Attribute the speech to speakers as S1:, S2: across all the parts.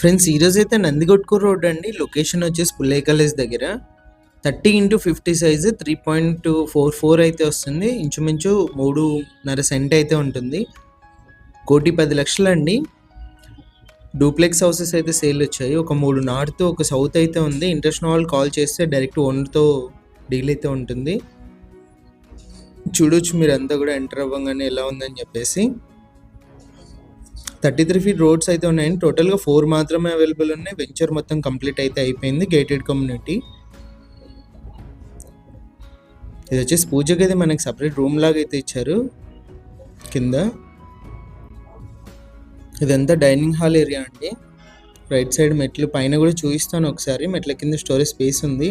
S1: Friends ఈరోజైతే Nandikotkur road అండి. Location వచ్చేసి పుల్లయ్య కాలేజ్ దగ్గర 30x50 సైజు 3.44 అయితే వస్తుంది. ఇంచుమించు 3.5 సెంట్ అయితే ఉంటుంది. 1,10,00,000 అండి. డూప్లెక్స్ హౌసెస్ అయితే సేల్ వచ్చాయి. ఒక 3 నార్త్, ఒక సౌత్ అయితే ఉంది. ఇంట్రెస్ట్ ఉన్న వాళ్ళు కాల్ చేస్తే డైరెక్ట్ ఓనర్తో డీల్ అయితే ఉంటుంది. చూడొచ్చు మీరంతా కూడా ఎంటర్ అవ్వగానే ఎలా ఉందని చెప్పేసి. 33 ఫీట్ రోడ్స్ అయితే ఉన్నాయండి. టోటల్గా 4 మాత్రమే అవైలబుల్ ఉన్నాయి. వెంచర్ మొత్తం కంప్లీట్ అయితే అయిపోయింది. Gated community. ఇది వచ్చేసి పూజకి అయితే మనకి సపరేట్ రూమ్ లాగా అయితే ఇచ్చారు కింద. ఇదంతా డైనింగ్ హాల్ ఏరియా అండి. రైట్ సైడ్ మెట్లు పైన కూడా చూపిస్తాను ఒకసారి. మెట్ల కింద స్టోరేజ్ స్పేస్ ఉంది.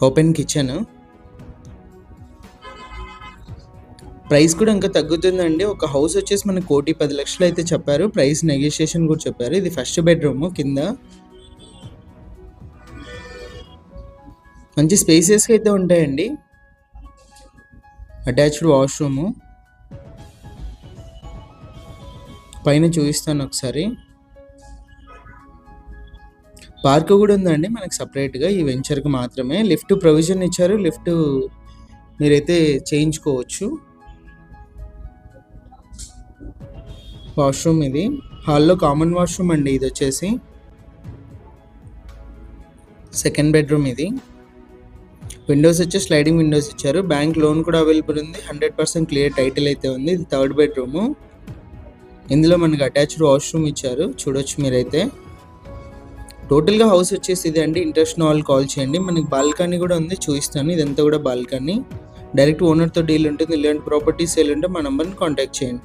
S1: Open kitchen. ప్రైస్ కూడా ఇంకా తగ్గుతుందండి. ఒక హౌస్ వచ్చేసి మనకు 1,10,00,000 అయితే చెప్పారు. ప్రైస్ నెగోషియేషన్ కూడా చెప్పారు. ఇది ఫస్ట్ బెడ్రూమ్. కింద మంచి స్పేసెస్గా అయితే ఉంటాయండి. Attached washroom. పైన చూపిస్తాను ఒకసారి. పార్క్ కూడా ఉందండి మనకి సపరేట్గా ఈ వెంచర్కి మాత్రమే. లిఫ్ట్ ప్రొవిజన్ ఇచ్చారు. లిఫ్ట్ మీరైతే చేయించుకోవచ్చు. వాష్రూమ్ ఇది. హాల్లో కామన్ వాష్రూమ్ అండి ఇది వచ్చేసి. సెకండ్ బెడ్రూమ్ ఇది. విండోస్ వచ్చి స్లైడింగ్ విండోస్ ఇచ్చారు. బ్యాంక్ లోన్ కూడా అవైలబుల్ ఉంది. 100% క్లియర్ టైటిల్ అయితే ఉంది. ఇది థర్డ్ బెడ్రూము. ఇందులో మనకి అటాచ్డ్ వాష్రూమ్ ఇచ్చారు. చూడొచ్చు మీరైతే. టోటల్గా హౌస్ వచ్చేసి ఇది అండి. ఇంట్రెస్ట్ ఉన్న వాళ్ళు కాల్ చేయండి. మనకి బాల్కనీ కూడా ఉంది, చూపిస్తాను. ఇదంతా కూడా బాల్కనీ. డైరెక్ట్ ఓనర్తో డీల్ ఉంటుంది. ఇలాంటి ప్రాపర్టీస్ సేల్ ఉంటే మా నెంబర్ని కాంటాక్ట్ చేయండి.